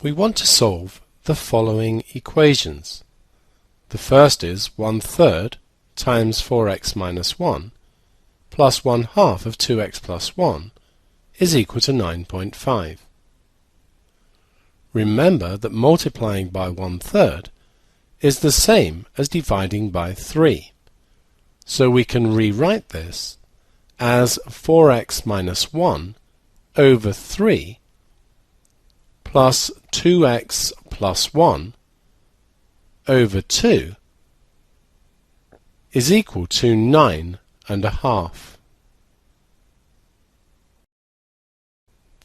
We want to solve the following equations. The first is 1/3 times 4x minus 1 plus 1/2 of 2x plus 1 is equal to 9.5. Remember that multiplying by 1/3 is the same as dividing by 3, so we can rewrite this as 4x minus 1 over 3 plus 2x plus 1 over 2 is equal to 9.5.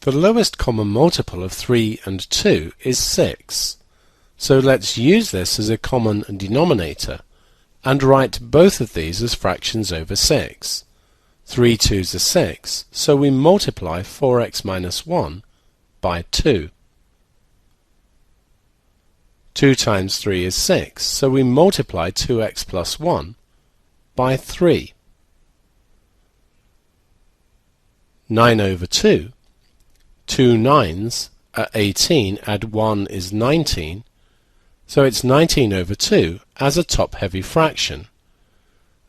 The lowest common multiple of 3 and 2 is 6, so let's use this as a common denominator and write both of these as fractions over 6. 3 2's are 6, so we multiply 4x minus 1 by 2. 2 times 3 is 6, so we multiply 2x plus 1 by 3. 9 over 2. 2 9's are 18, add 1 is 19, so it's 19 over 2 as a top-heavy fraction,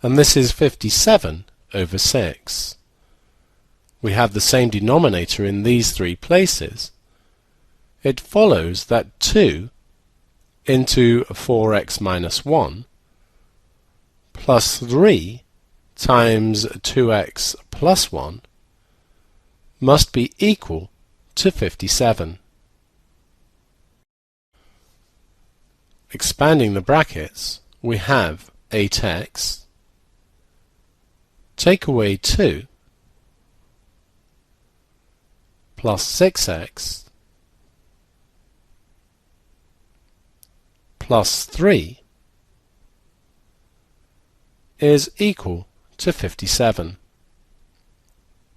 and this is 57 over 6. We have the same denominator in these three places. It follows that 2 into 4x minus 1 plus 3 times 2x plus 1 must be equal to 57. Expanding the brackets, we have 8x, take away 2, plus 6x, plus 3 is equal to 57.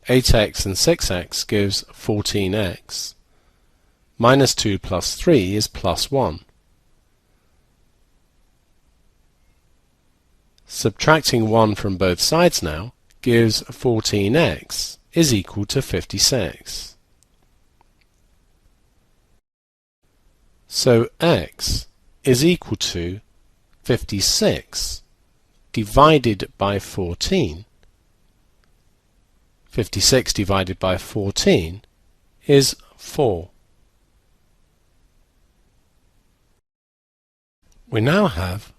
8x and 6x gives 14x. Minus 2 plus 3 is plus 1. Subtracting 1 from both sides now gives 14x is equal to 56. So x is equal to 56 divided by 14. 56 divided by 14 is 4. We now have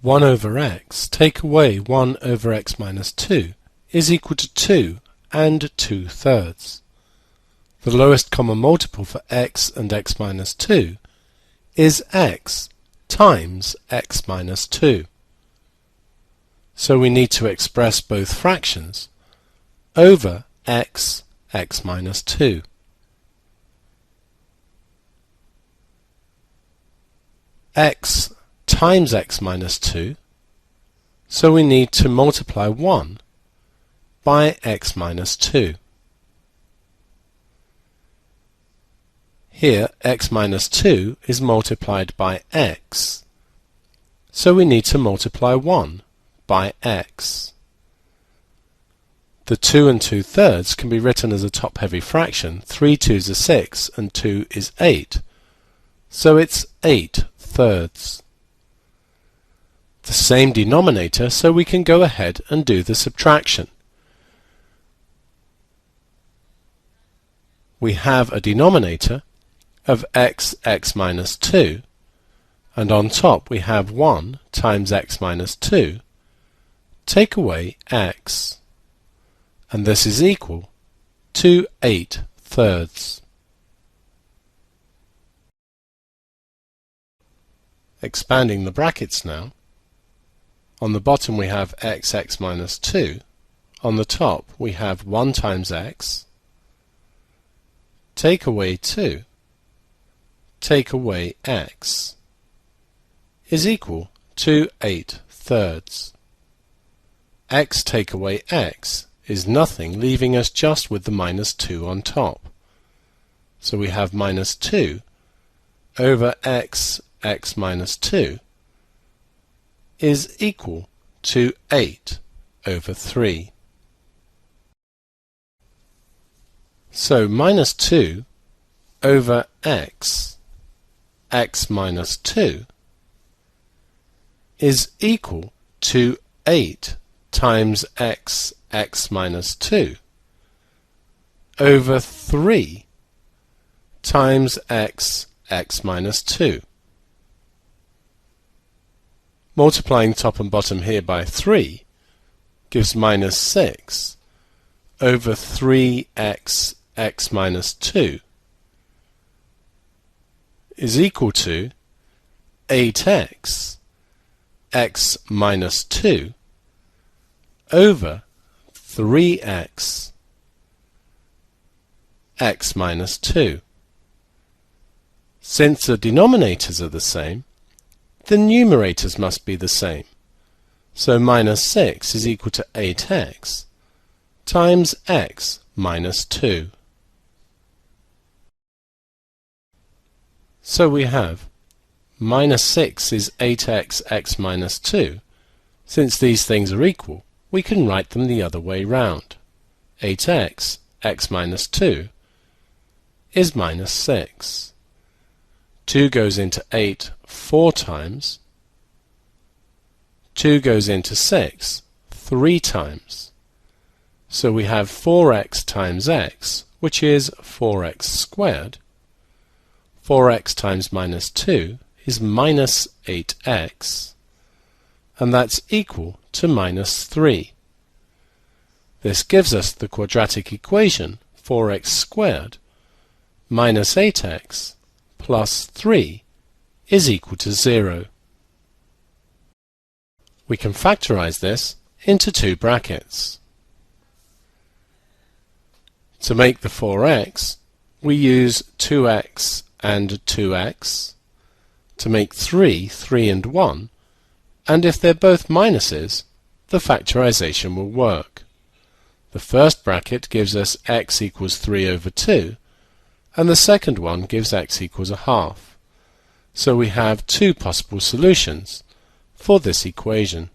1 over x take away 1 over x minus 2 is equal to 2 and 2/3. The lowest common multiple for x and x minus 2 is x times x minus 2. So we need to express both fractions over x minus 2. X times x minus 2, so we need to multiply 1 by x minus 2. Here x minus 2 is multiplied by x, so we need to multiply 1 by x. The 2 and 2/3 can be written as a top-heavy fraction. 3 2's are 6 and 2 is 8, so it's 8/3. The same denominator, so we can go ahead and do the subtraction. We have a denominator of x minus 2, and on top we have 1 times x minus 2. Take away x, and this is equal to 8/3. Expanding the brackets now, on the bottom we have x minus 2, on the top we have 1 times x, take away 2, take away x, is equal to 8/3. X take away x is nothing, leaving us just with the minus 2 on top. So we have minus 2 over x minus 2 is equal to 8 over 3. So minus 2 over x x minus 2 is equal to 8 times x minus 2 over 3 times x minus 2. Multiplying top and bottom here by 3 gives minus 6 over 3x minus 2 is equal to 8x minus 2 over 3x minus 2. Since the denominators are the same, the numerators must be the same. So minus 6 is equal to 8x times x minus 2. So we have minus 6 is 8x minus 2. Since these things are equal, we can write them the other way round. 8x minus 2 is minus 6. 2 goes into 8 4 times. 2 goes into 6 3 times. So we have 4x times x, which is 4x squared. 4x times minus 2 is minus 8x, and that's equal to minus 3. This gives us the quadratic equation 4x squared minus 8x plus 3 is equal to 0. We can factorize this into two brackets. To make the 4x, we use 2x and 2x. To make 3 and 1, and if they're both minuses, the factorization will work. The first bracket gives us x equals 3 over 2, and the second one gives x equals a half. So we have two possible solutions for this equation.